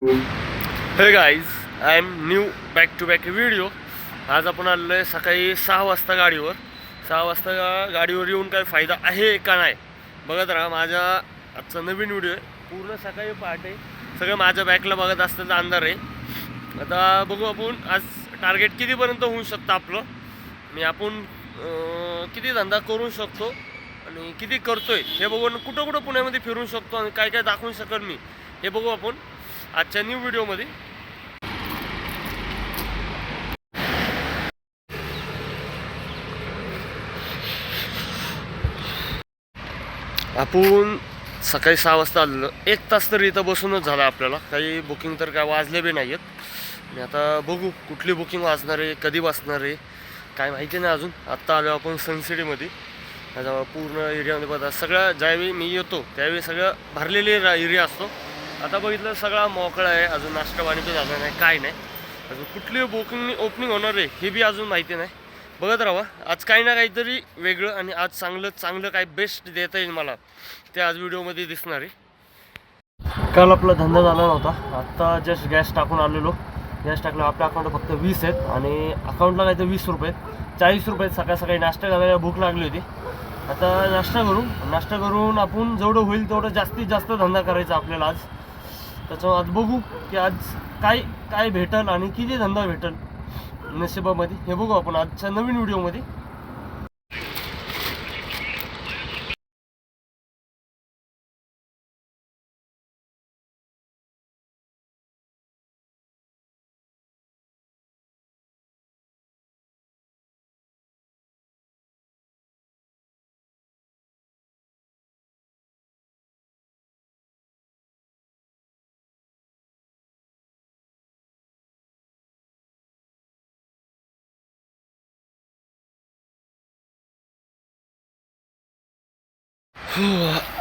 हे guys, I am new back to back video. आज आपण आलेलो आहे सकाळी 6 वाजता गाडीवर. 6 वाजता गाडीवर येऊन काय फायदा आहे का नाही बघत राहा. माझा आजचा नवीन व्हिडिओ आहे. पूर्ण सकाळी पहाटे सगळं माझ्या बॅकला बघत असताना अंधार आहे. आता बघू आपण आज टार्गेट कितीपर्यंत होऊ शकतं आपलं, आणि आपण किती धंदा करू शकतो आणि किती करतोय हे बघून कुठं कुठं पुण्यामध्ये फिरू शकतो आणि काय काय दाखवू शकेल मी हे बघू आपण आजच्या न्यू व्हिडिओमध्ये. आपण सकाळी 6 वाजता आलेलो. 1 तास तर इथं बसूनच झाला आपल्याला. काही बुकिंग तर काय वाजले बी नाही आहेत. आणि आता बघू कुठली बुकिंग वाजणार आहे, कधी वाजणार आहे काय माहिती नाही अजून. आत्ता आलो आपण सनसिटीमध्ये. आता पूर्ण एरियामध्ये बघा सगळं, ज्यावेळी मी येतो त्यावेळी सगळं भरलेले एरिया असतो. आता बघितलं सगळा मोकळा आहे. अजून नाश्ता पाणी पण झालं नाही, काय नाही. अजून कुठली बुकिंग ओपनिंग होणार आहे हे बी अजून माहिती नाही. बघत राहा. आज काही ना काहीतरी वेगळं आणि आज चांगलं चांगलं काय बेस्ट देता येईल मला, ते आज व्हिडिओमध्ये दिसणार आहे. काल आपला धंदा झाला नव्हता. आत्ता जस्ट गॅस टाकून आलेलो. गॅस टाकलं आपल्या अकाउंटला फक्त 20 आहेत आणि अकाउंटला काय तर 20 रुपये आहेत. 40 रुपये सकाळ सकाळी नाश्ता करायला भूक लागली होती. आता नाश्ता करून आपण जेवढं होईल तेवढं जास्तीत जास्त धंदा करायचा आपल्याला आज. त्याच्यामुळे आज बघू की आज काय काय भेटल आणि किती धंदा भेटल नशिबामध्ये हे बघू आपण आजच्या नवीन व्हिडिओमध्ये.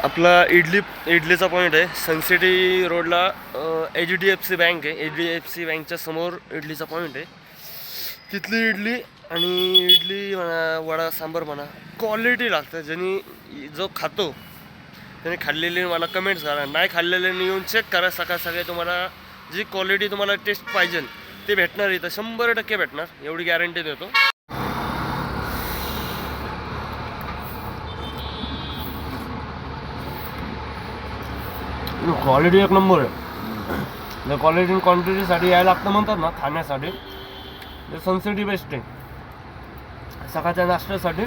आपला इडलीचा पॉईंट आहे सनसिटी रोडला. HDFC बँक आहे. HDFC बँकच्या समोर इडलीचा पॉईंट आहे. तिथली इडली आणि इडली म्हणा, वडा सांबार म्हणा, क्वालिटी लागतं. ज्यांनी जो खातो त्याने खाल्लेली मला कमेंट्स करा. नाही खाल्लेल्याने येऊन चेक करा. सकाळ सकाळी तुम्हाला जी क्वालिटी तुम्हाला टेस्ट पाहिजे ते भेटणार इथं. 100% भेटणार, एवढी गॅरंटी देतो. क्वालिटी एक नंबर आहे. जर क्वालिटी क्वांटिटीसाठी यायला लागतं म्हणतात ना खाण्यासाठी, तर सनसिटी बेस्ट आहे. सकाळच्या नाश्त्यासाठी,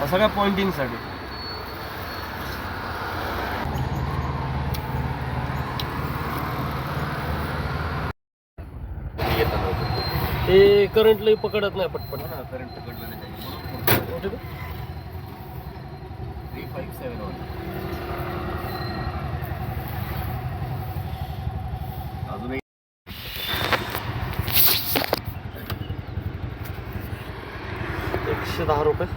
सगळ्या पॉइंटिंगसाठी. ते करंटली पकडत नाही पटपट ना. करंट पकडलं नाही. 3571 अजून 110 रुपये.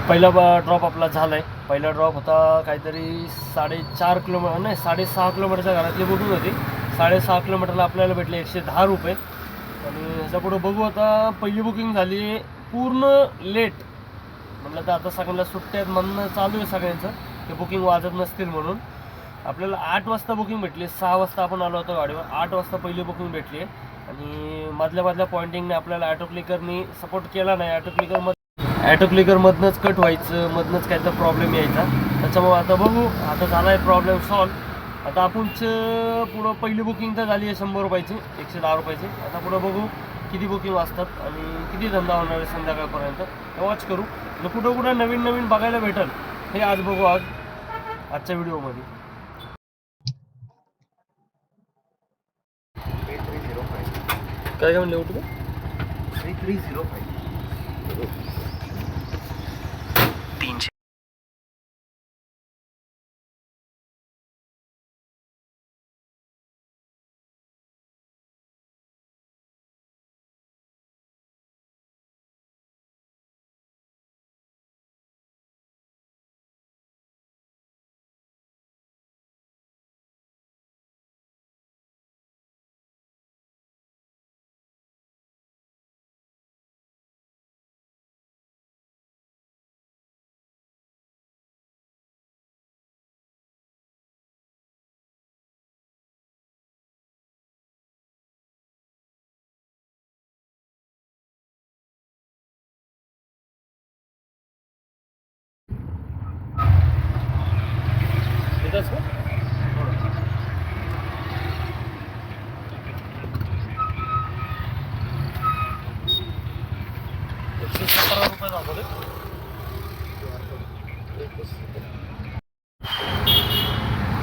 पहिला ड्रॉप आपला झाला आहे. पहिला ड्रॉप होता काहीतरी 4.5 किलोमीटर, नाही 6.5 किलोमीटरच्या घरातली बुकिंग होती. 6.5 किलोमीटरला आपल्याला भेटले 110 रुपये. आणि ह्याच्या पुढं बघू. आता पहिली बुकिंग झाली पूर्ण लेट. म्हटलं तर आता सगळ्यांना सुट्ट्यात म्हणणं चालू आहे सगळ्यांचं की बुकिंग वाजत नसतील म्हणून. आपल्याला 8 वाजता बुकिंग भेटली. 6 वाजता आपण आलो होतो गाडीवर. 8 वाजता पहिली बुकिंग भेटली आहे. आणि मधल्या पॉईंटिंगने आपल्याला ॲटो क्लिकरनी सपोर्ट केला नाही. ॲटो क्लिकरमधनंच कट व्हायचं, मधनंच काय तर प्रॉब्लेम यायचा. त्याच्यामुळे आता बघू. आता झाला आहे प्रॉब्लेम सॉल्व. आता आपणच पुढं पहिली बुकिंग तर झाली आहे 100 रुपयाची, 110 रुपयाची. आता पुढं बघू किती बुकिंग वाजतात आणि किती धंदा होणार आहे संध्याकाळपर्यंत. वॉच करू. कुठं कुठं नवीन बघायला भेटेल हे आज बघू आजच्या व्हिडिओमध्ये. 8305 काय म्हणले उठू 3305. ₹17 दाखवले.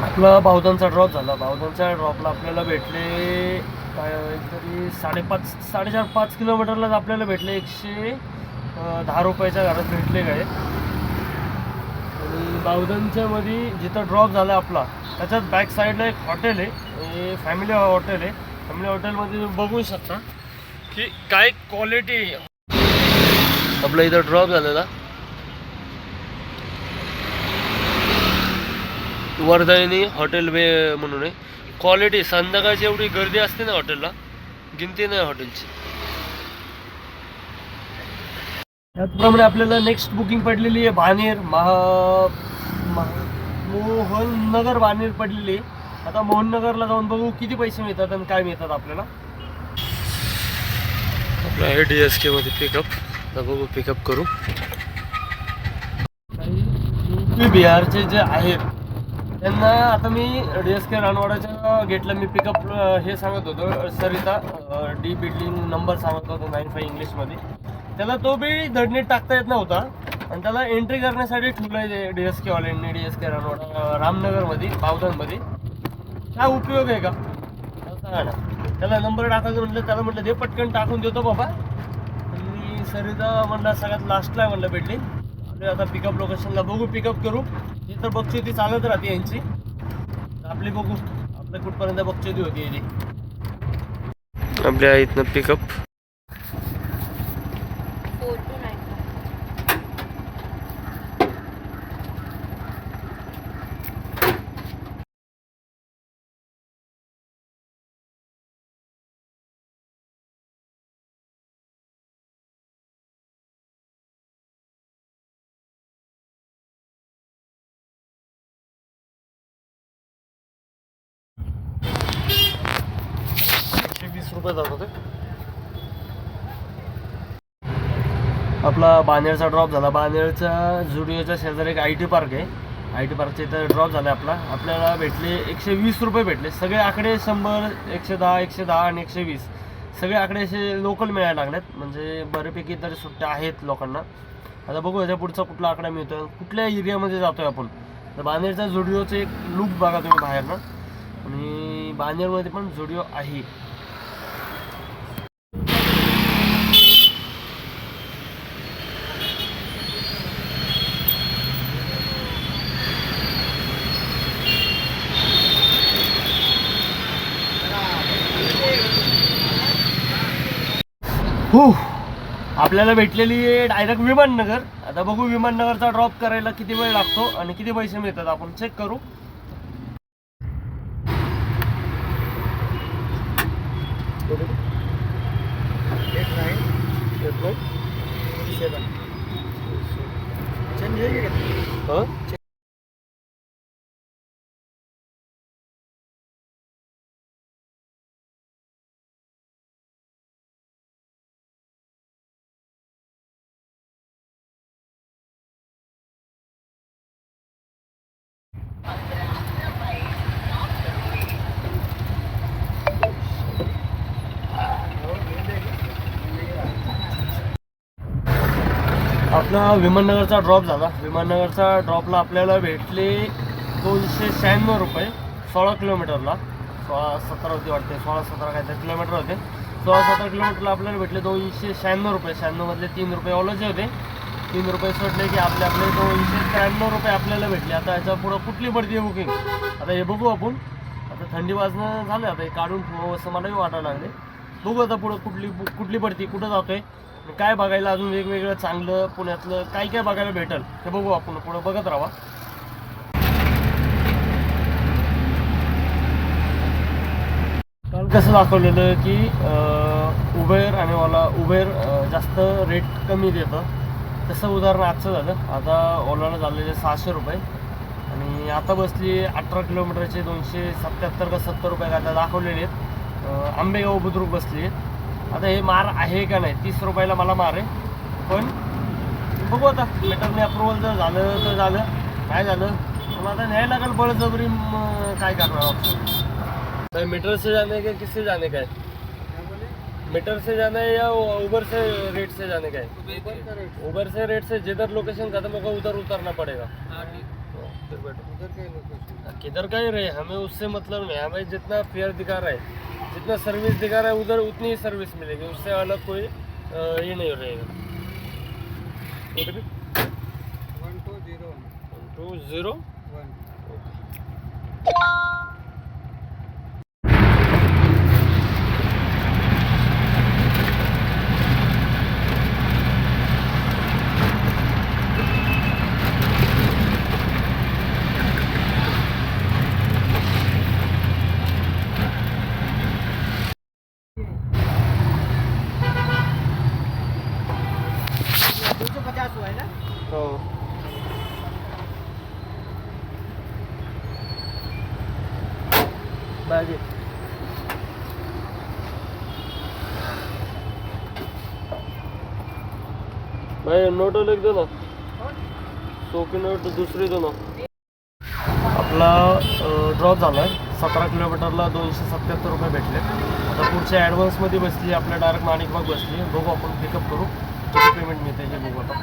आपला बावधनचा ड्रॉप झाला. बावधनच्या ड्रॉपला आपल्याला भेटले काय तरी 4.5 किलोमीटरलाच आपल्याला भेटले ₹110 घरात भेटले काय. आणि बावधनच्या मध्ये जिथं ड्रॉप झाला आपला त्याच्यात बॅक साईडला एक हॉटेल आहे, फॅमिली हॉटेल आहे. फॅमिली हॉटेलमध्ये तुम्ही बघू शकता की काय क्वालिटी आपला इथं ड्रॉप झालेला. वर्धायनी हॉटेल वे म्हणून आहे. क्वालिटी संध्याकाळची एवढी गर्दी असते ना हॉटेलला, गिनती नाही हॉटेलची. त्याचप्रमाणे आपल्याला नेक्स्ट बुकिंग पडलेली आहे बानेर मोहननगर बानेर पडलेली आहे. आता मोहननगरला जाऊन बघू किती पैसे मिळतात आणि काय मिळतात आपल्याला. आपलं आहे DSK मध्ये पिकअप. आता बघू पिकअप करू. काही UP बिहारचे जे आहेत त्यांना आता मी DSK रानवाडाच्या गेटला मी पिकअप हे सांगत होतो, सरिता डी बिल्डिंग नंबर सांगत होतो 95 इंग्लिशमध्ये. त्याला तो बी धडनीत टाकता येत नव्हता आणि त्याला एंट्री करण्यासाठी ठेवलं आहे DSK वाल्यांनी DSK रानवाडा रामनगरमध्ये बावधनमध्ये. काय उपयोग आहे का सांगा ना. त्याला नंबर टाकायचं म्हटलं, त्याला म्हटलं दे पटकन टाकून देतो बाबा. आणि सरिता म्हणला सगळ्यात लास्टला म्हणलं भेटली. आता पिकअप लोकेशनला बघू पिकअप करू. ही तर बक्षिती चालत राहते यांची. आपली बघू आपल्या कुठपर्यंत बक्षिती होती याची. आपल्या इथनं पिकअप ₹20 दाखवते. आपला बानेरचा ड्रॉप झाला. बानेरच्या जुडिओच्या शेजारी एक IT पार्क आहे. IT पार्कच्या इथं ड्रॉप झाला आपल्याला भेटले ₹120 भेटले. सगळे आकडे 100, 110, 110 आणि 120 सगळे आकडे असे लोकल मिळायला लागलेत. म्हणजे बऱ्यापैकी तरी सुट्ट्या आहेत लोकांना. आता बघू याच्या पुढचा कुठला आकडा मिळतो, कुठल्या एरियामध्ये जातोय आपण. तर बानेरच्या जुडिओचं एक लुक बघा तुम्ही बाहेरनं. आणि बानेरमध्ये पण जुडिओ आहे. आपल्याला भेटलेली आहे डायरेक्ट विमाननगर. आता बघू विमाननगरचा ड्रॉप करायला किती वेळ लागतो आणि किती पैसे मिळतात आपण चेक करू. आपला विमाननगरचा ड्रॉप झाला. विमाननगरचा ड्रॉपला आपल्याला भेटले ₹296 16 किलोमीटरला. 16-17 होते वाटते, 16-17 काहीतरी किलोमीटर होते. 16-17 किलोमीटरला आपल्याला भेटले ₹296. 96 मधले ₹3 ओलाचे होते. ₹3 सोडले की आपले ₹293 आपल्याला भेटले. आता याच्या पुढं कुठली पडते बुकिंग आता हे बघू आपण. आता थंडी वाजणं झालं, आता हे काढून ठेवू असं मलाही वाटायला लागले. बघू आता पुढं कुठली पडती, कुठं जातोय, काय बघायला अजून वेगवेगळं चांगलं पुण्यातलं काय काय बघायला भेटेल ते बघू आपण. पुढं बघत राहा. काल कसं दाखवलेलं की उबेर आणि ओला उबेर जास्त रेट कमी देतं, तसं उदाहरण आजचं झालं. आता ओलाला झालेले ₹600 आणि आता बसली 18 किलोमीटरचे ₹277 का ₹70 आता दाखवलेले आहेत. आंबेगाव बुद्रुक बसली आहेत. आता हे मार आहे का नाही, ₹30 मला मार आहे. पण बघू आता मीटरने अप्रुव्हल जर झालं तर झालं, काय झालं पण आता न्यायला लागेल बळजबरी. काय करणार ऑप्शन. मीटर से जाने का किससे जाने का है? मीटर से जाना है या उबर से रेट से जाने का है? उबर से रेट से जिधर लोकेशन खत्म होगा उधर उतरना पड़ेगा। फिर बैठो। किधर का ही रहे, हमें उससे मतलब नहीं। हमें जितना फेयर दिखा रहा है, जितना सर्विस दिखा रहा है उधर उतनी ही सर्विस मिलेगी, उससे अलग कोई ये नहीं रहेगा। 1201। हो बाकी भाई नोट लिख दो ना, 100 की नोट दुसरी दो ना। आपला ड्रॉप झाला आहे 17 किलोमीटरला 277 रुपये भेटले। आता पुढच्या ॲडव्हान्समध्ये बसली, आपल्या डायरेक्ट माणिकबाग बसली। बघू आपण पिकअप करू, किती पेमेंट मिळते हे बघू आता।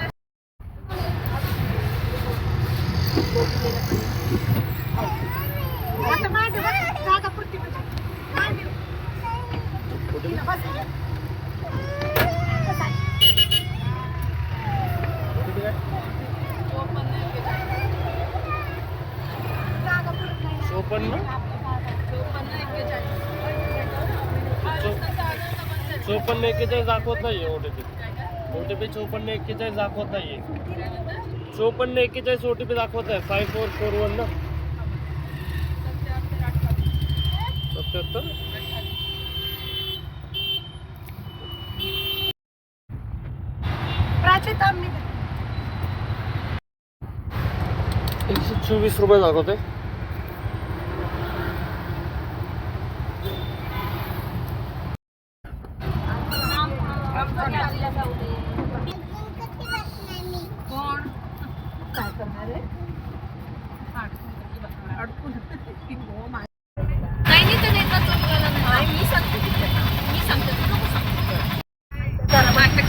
चोपन्न 41 दाखवत नाही ओटीपी। 5441 दाखवत नाहीये। 5441 ओटीपी दाखवत आहे। 5441 ना 77 124 रुपये दाखवते।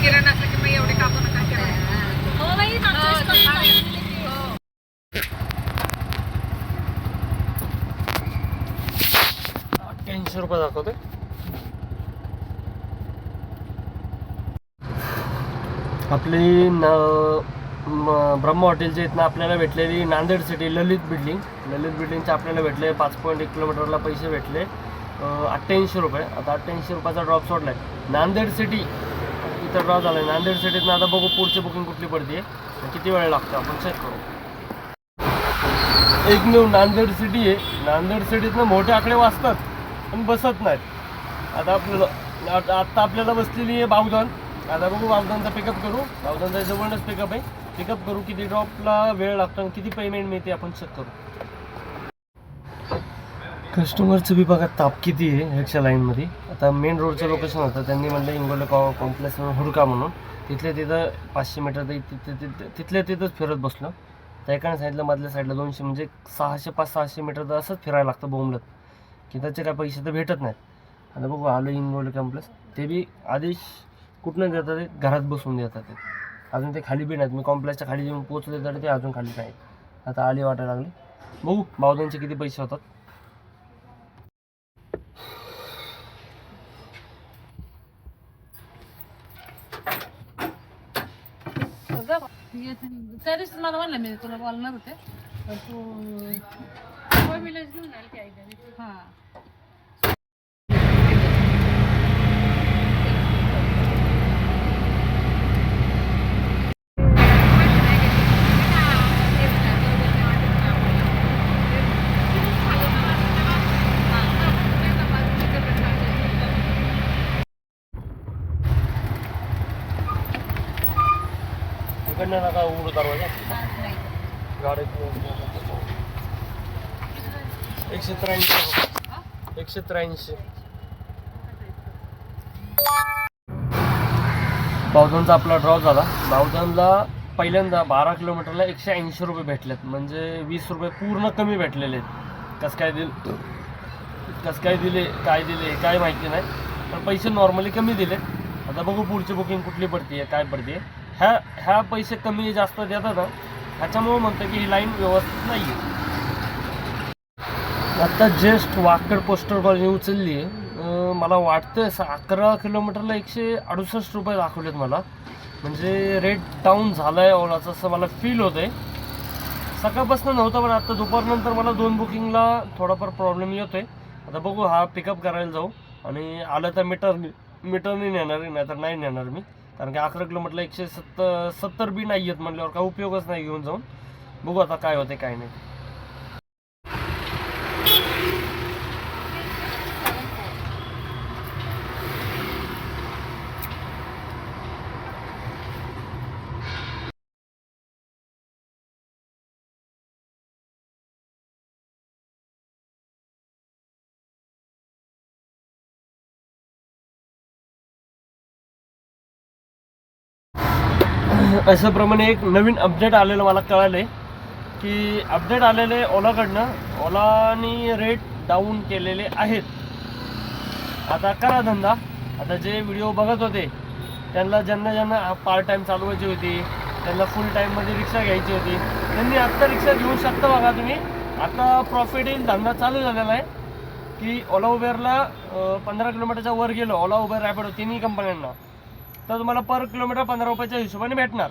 किराणा असलं की मग एवढे कापू नका किराणा। हो बाई, 88 रुपये दाखवते। आपली ब्रह्म हॉटेलच्या इथनं आपल्याला भेटलेली नांदेड सिटी ललित बिल्डिंगचे आपल्याला भेटले 5.1 किलोमीटरला पैसे भेटले 88 रुपये। आता 88 रुपयाचा ड्रॉप सोडला आहे। नांदेड सिटी इथं ड्रॉप झाला आहे। नांदेड सिटीतनं आता बघू पुढची बुकिंग कुठली पडते, किती वेळ लागतो आपण चेक करू। एक न्यू नांदेड सिटी आहे। नांदेड सिटीतनं मोठे आकडे वाचतात पण बसत नाहीत। आता आपल्याला बसलेली आहे बावधन। आता बघू बावधनचा पिकअप करू। बावधनचा जवळच पिकअप आहे, पिकअप करू। किती ड्रॉपला वेळ लागतो आणि किती पेमेंट मिळते आपण चेक करू। कस्टमरचं बी बघा ताप किती आहे ह्याच्या लाईनमध्ये। आता मेन रोडचं लोकेशन होतं, त्यांनी म्हटलं इंगोले कॉम्प्लेक्स हुडका म्हणून। तिथल्या तिथं 500 मीटर तिथल्या तिथंच फिरत बसलो। त्या एकाने सांगितलं मधल्या साईडला 200 म्हणजे 500-600 मीटर तर असंच फिरायला लागतं बोंबलत, की त्याचे काय पैसे तर भेटत नाहीत। आता बघू आलो इंगोले कॉम्प्लेक्स। ते बी आदेश कुठनं देतात, ते घरात बसून देतात ते। अजून ते खाली बी नाहीत। मी कॉम्प्लेक्सच्या खाली येऊन पोचले तर ते अजून खाली नाहीत। आता आली वाटायला लागली। बघू बावधनचे किती पैसे होतात। त्या दिवशी मला म्हणलं मी तुला बोलणार होते, पण तू विलेज घेऊन आली की आयडिया। हां इकडनं नका उघडू दरवाजा, गाडी 183 बावधनचा आपला ड्रॉप झाला। बावधनला पहिल्यांदा 12 किलोमीटरला 180 रुपये भेटलेत, म्हणजे 20 रुपये पूर्ण कमी भेटलेले आहेत। कसं काय दिले काय माहिती नाही। तर पैसे नॉर्मली कमी दिले. आता बघू पुढची बुकिंग कुठली पडते काय पडते. ह्या पैसे कमी जास्त देतात ना, ह्याच्यामुळं म्हणतं की ही लाईन व्यवस्थित नाही आहे. आत्ता जस्ट वाकड पोस्टल कॉलनी उचलली आहे. मला वाटतं 11 किलोमीटरला 168 रुपये दाखवलेत मला. म्हणजे रेट डाऊन झाला आहे ओलाचं असं मला फील होतं आहे. सकाळपासून नव्हतं पण आता दुपारनंतर मला 2 बुकिंगला थोडाफार प्रॉब्लेम येतो आहे. आता बघू हा पिकअप करायला जाऊ आणि आलं तर मीटरनी नेणार आहे, नाही तर नाही नेणार मी. कारण की 11 किलोमीटरला 170 बी नाही आहेत म्हटल्यावर काय उपयोगच नाही घेऊन जाऊन. बघू आता काय होते काय नाही. अशाप्रमाणे एक नवीन अपडेट आलेलं मला कळालं की अपडेट आलेले ओलाकडनं. ओलानी रेट डाऊन केलेले आहेत. आता करा धंदा. आता जे व्हिडिओ बघत होते त्यांना ज्यांना पार्ट टाईम चालवायची होती, त्यांना फुल टाईममध्ये रिक्षा घ्यायची होती, त्यांनी आत्ता रिक्षा घेऊ शकता. बघा तुम्ही आता प्रॉफिट येईल धंदा चालू झालेला आहे की ओला उबेरला 15 किलोमीटरच्या वर गेलो ओला उबेर रॅपिडो तिन्ही कंपन्यांना तर तुम्हाला पर किलोमीटर 15 रुपयाच्या हिशोबाने भेटणार.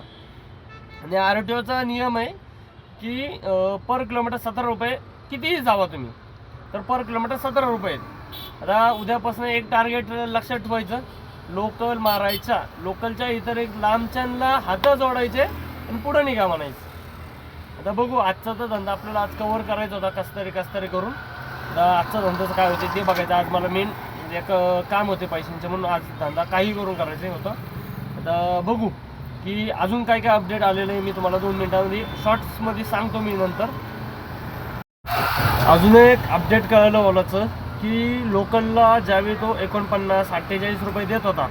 आणि RTOचा नियम आहे की पर किलोमीटर 17 रुपये कितीही जावा तुम्ही तर पर किलोमीटर 17 रुपये. आता उद्यापासून एक टार्गेट लक्षात ठेवायचं, लोकल मारायच्या, लोकलच्या इतर एक लांबच्यांना हात जोडायचे आणि पुढं निघा म्हणायचं. आता बघू आजचा तर धंदा आपल्याला आज कव्हर करायचा होता कस तरी करून. आजचा धंद्याचं काय होते ते बघायचं. आज मला मेन एक काम होते पैशांचे म्हणून आज धंदा काही करून करायचं होतं. आता बघू की अजून काय काय अपडेट आलेलं आहे मी तुम्हाला 2 मिनिटांमध्ये शॉर्ट्समध्ये सांगतो मी नंतर. अजून एक अपडेट कळालं ओलाचं की लोकलला ज्यावेळी तो 49-48 रुपये देत होता,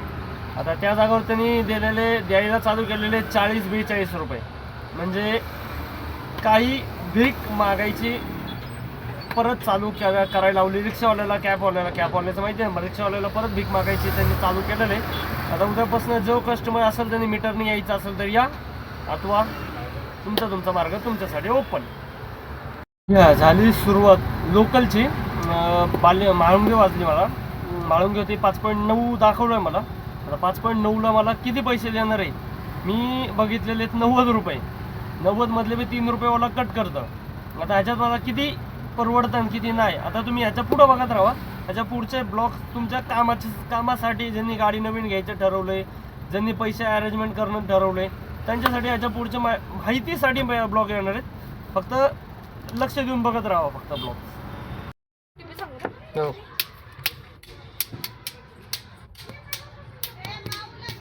आता त्या जागेवर त्यांनी द्यायला चालू केलेले 40-42 रुपये. म्हणजे काही भीक मागायची परत चालू करायला लावली रिक्षावाल्याला. कॅबवाल्याचं माहिती आहे, रिक्षावाल्याला परत भीक मागायची त्यांनी चालू केलेलं आहे. आता उद्यापासून जो कस्टमर असेल त्यांनी मीटरने यायचं असेल तर या, अथवा तुमचा मार्ग तुमच्यासाठी ओपन. झाली सुरुवात लोकलची. म्हाळुंगे वाजली मला. म्हाळुंगे होती 5.9 दाखवलं आहे मला. आता 5.9ला मला किती पैसे देणार आहे मी बघितलेले आहेत 90 रुपये. 90 मधले मी 3 रुपये मला कट करतं. आता ह्याच्यात मला किती परवडतं आणि किती नाही आता तुम्ही ह्याच्या पुढं बघत राहा. ह्याच्या पुढचे ब्लॉग तुमच्या कामासाठी ज्यांनी गाडी नवीन घ्यायचं ठरवलंय, ज्यांनी पैसे अरेंजमेंट करणं ठरवलंय त्यांच्यासाठी ह्याच्या पुढच्या माहितीसाठी ब्लॉग येणार आहेत. फक्त लक्ष देऊन बघत राहा फक्त ब्लॉग. हो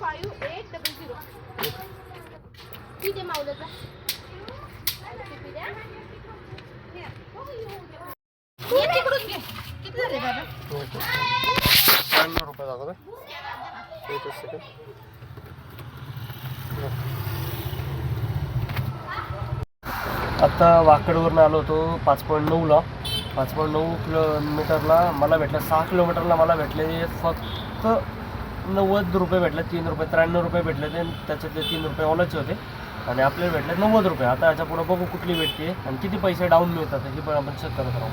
5800 किती मावल्याचा किती झाले दादा? 92 रुपये दाखवतो. आता वाकडवरून आलो होतो 5.9ला. 5.9 किलोमीटरला मला भेटलं. 6 किलोमीटरला मला भेटले फक्त 90 रुपये भेटले. 3 रुपये 93 रुपये भेटले ते. त्याच्यातले 3 रुपये ओलाचे होते आणि आपल्याला भेटले 90 रुपये. आता याच्या पुढे बघू कुठली भेटते आणि किती पैसे डाऊन मिळतात हे पण आपण चेक करत राहू.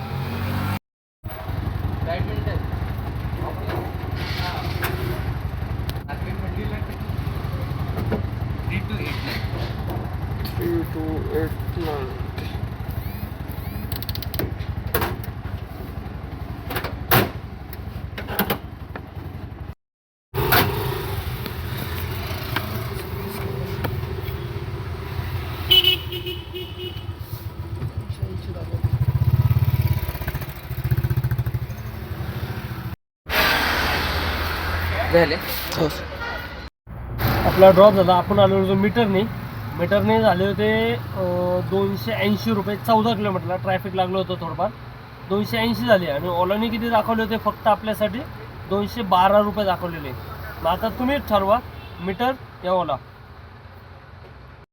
आपला ड्रॉप झाला. आपण आलो होतो मीटरने झाले होते 280 रुपये. 14 किलोमीटरला ट्रॅफिक लागलं होतं थोडंफार. 280 झाले आणि ओलाने किती दाखवले होते फक्त आपल्यासाठी 212 रुपये दाखवलेले. मग आता तुम्हीच ठरवा मीटर या ओला.